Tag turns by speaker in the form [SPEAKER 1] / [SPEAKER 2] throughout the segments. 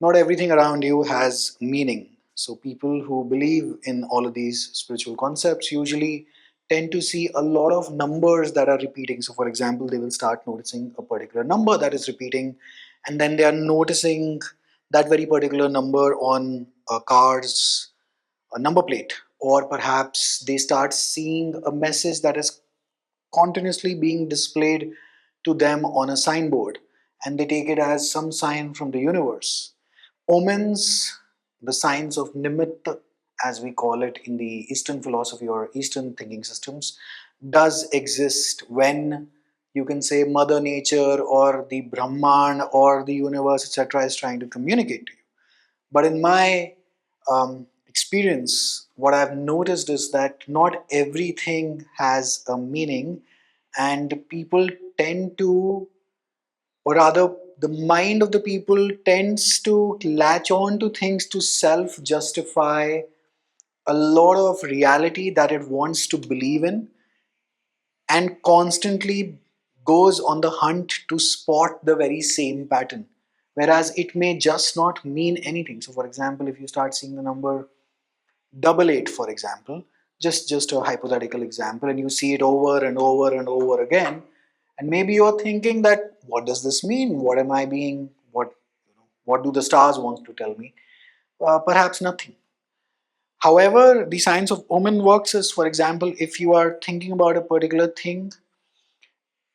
[SPEAKER 1] Not everything around you has meaning. So people who believe in all of these spiritual concepts usually tend to see a lot of numbers that are repeating. So for example, they will start noticing a particular number that is repeating, and then they are noticing that very particular number on a car's a number plate, or perhaps they start seeing a message that is continuously being displayed to them on a signboard, and they take it as some sign from the universe. Omens, the signs of Nimitta, as we call it in the Eastern philosophy or Eastern thinking systems, does exist when, you can say, Mother Nature or the Brahman or the universe, etc., is trying to communicate to you. But in my experience, what I've noticed is that not everything has a meaning, and people tend to, or rather, the mind of the people tends to latch on to things to self justify a lot of reality that it wants to believe in, and constantly goes on the hunt to spot the very same pattern, whereas it may just not mean anything. So for example, if you start seeing the number double eight, for example, just a hypothetical example, and you see it over and over and over again, and maybe you're thinking that, what does this mean? What am I being, what do the stars want to tell me? Perhaps nothing. However, the science of omen works is, for example, if you are thinking about a particular thing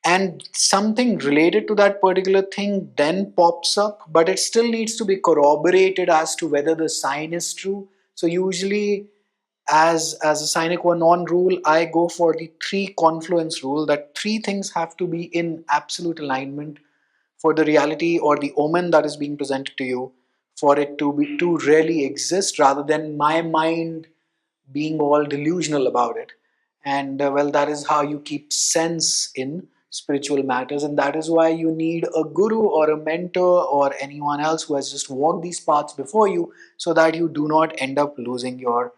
[SPEAKER 1] and something related to that particular thing then pops up, but it still needs to be corroborated as to whether the sign is true. So usually, as a sine qua non rule, I go for the three confluence rule, that three things have to be in absolute alignment for the reality or the omen that is being presented to you, for it to really exist, rather than my mind being all delusional about it. And well, that is how you keep sense in spiritual matters, and that is why you need a guru or a mentor or anyone else who has just walked these paths before you, so that you do not end up losing your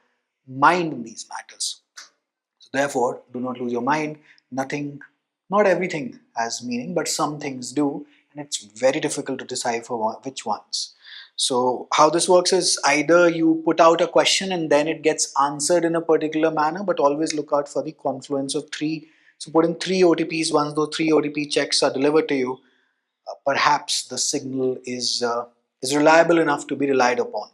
[SPEAKER 1] mind in these matters. So therefore, do not lose your mind. Nothing, not everything has meaning, but some things do, and it's very difficult to decipher which ones. So how this works is, either you put out a question and then it gets answered in a particular manner, but always look out for the confluence of three. So put in three OTPs. Once those three OTP checks are delivered to you, perhaps the signal is reliable enough to be relied upon.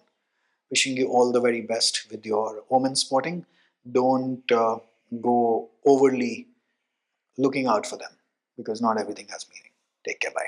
[SPEAKER 1] Wishing you all the very best with your omen spotting. Don't go overly looking out for them, because not everything has meaning. Take care. Bye.